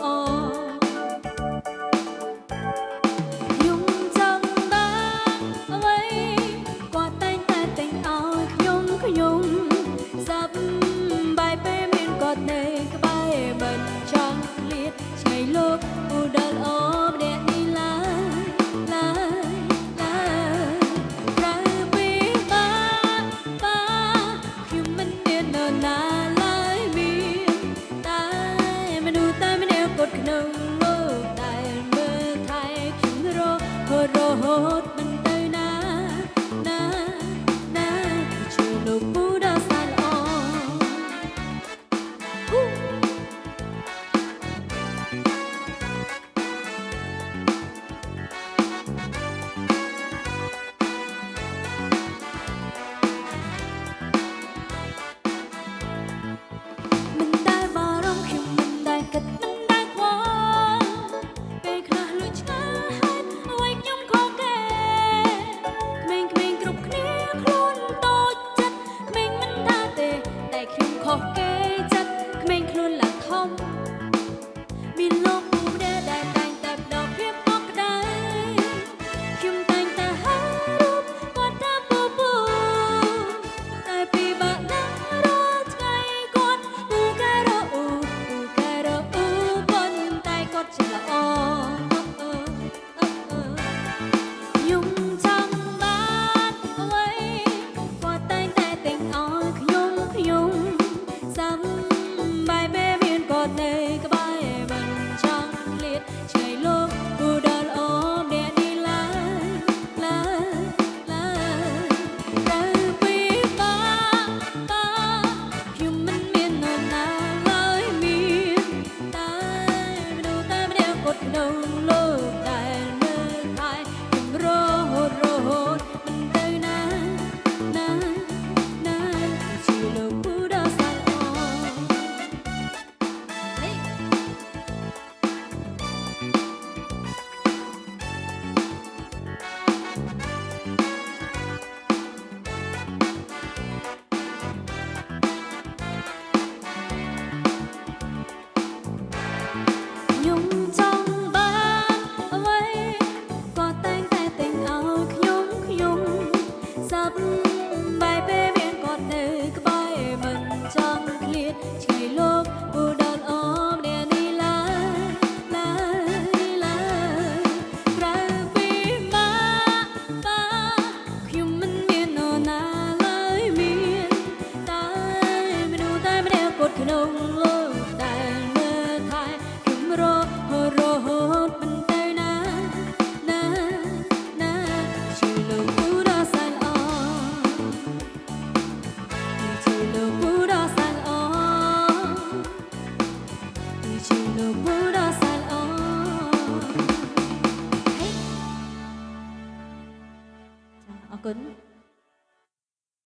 ខ្ញុំចង់បានអ្វីគាត់តែងតែទិញឲ្យខ្ញុំសប្បាយពេលមានគាត់នៅក្បែរមិនចង់ឃ្លាតឆ្ងាយលោកឧដលអូម្នាក់នេះឡើយក្រៅពីបាខ្ញុំមិនមាននរណាឡើយមានតែមនុស្សតែម្នាក់គត់ក្នុងលោកដែលមើលថែខ្ញុំរហូតមិនទៅណាជួយលោកពូដល់សាល្អ មិនដែលបារម្ភខ្ញុំមិនដែលគិតមិនដែលខ្វល់ពេលខ្លះលួចឆ្ងាយហេតុអ្វីខ្ញុំខកគេក្មេងៗគ្រប់គ្នាខ្លួនតូចចិត្តក្មេងមិនថាទេតែខ្ញុំខុសគេចិត្តក្មេងខ្លួនឡើងធំមានលោកពូដែលតែងតែផ្ដល់ភាពកក់ក្ដៅខ្ញុំតែងតែហៅរូបគាត់ថាពូតែពីបាក់ណាស់រាល់ថ្ងៃគាត់ពូកែរអ៊ូប៉ុន្តែគាត់ជាល្អខ្ញុំចង់បានអ្វីគាត់តែងតែទិញឲ្យខ្ញុំសប្បាយពេលមានគាត់នៅក្បែរមិនចង់ឃ្លាតឆ្ងាយលោកឧដលអូម្នាក់នេះឡើយក្រៅពីបាខ្ញុំមិនមាននរណាឡើយមានតែមនុស្សតែម្នាក់គត់ក្នុងលោកដែលមើលថែខ្ញុំរហូតមិនទៅណាជាលោកពូដល់សាល្អ ខ្ញុំចង់បានអ្វីគាត់តែងតែទិញឲ្យខ្ញុំសប្បាយពេលមានគាត់នៅក្បែរមិនចង់ឃ្លាតឆ្ងាយលោកឧដលអូម្នាក់នេះឡើយក្រៅពីបាខ្ញុំមិនមាននរណាឡើយមានតែមនុស្សតែម្នាក់គត់ក្នុងលោកដែលមើលថែខ្ញុំរហូតមិនទៅណាជួយលោកពូដល់សាល្អជួយលោកពូដល់សាល្អជួយលោកពូដល់សាល្អអរគុណ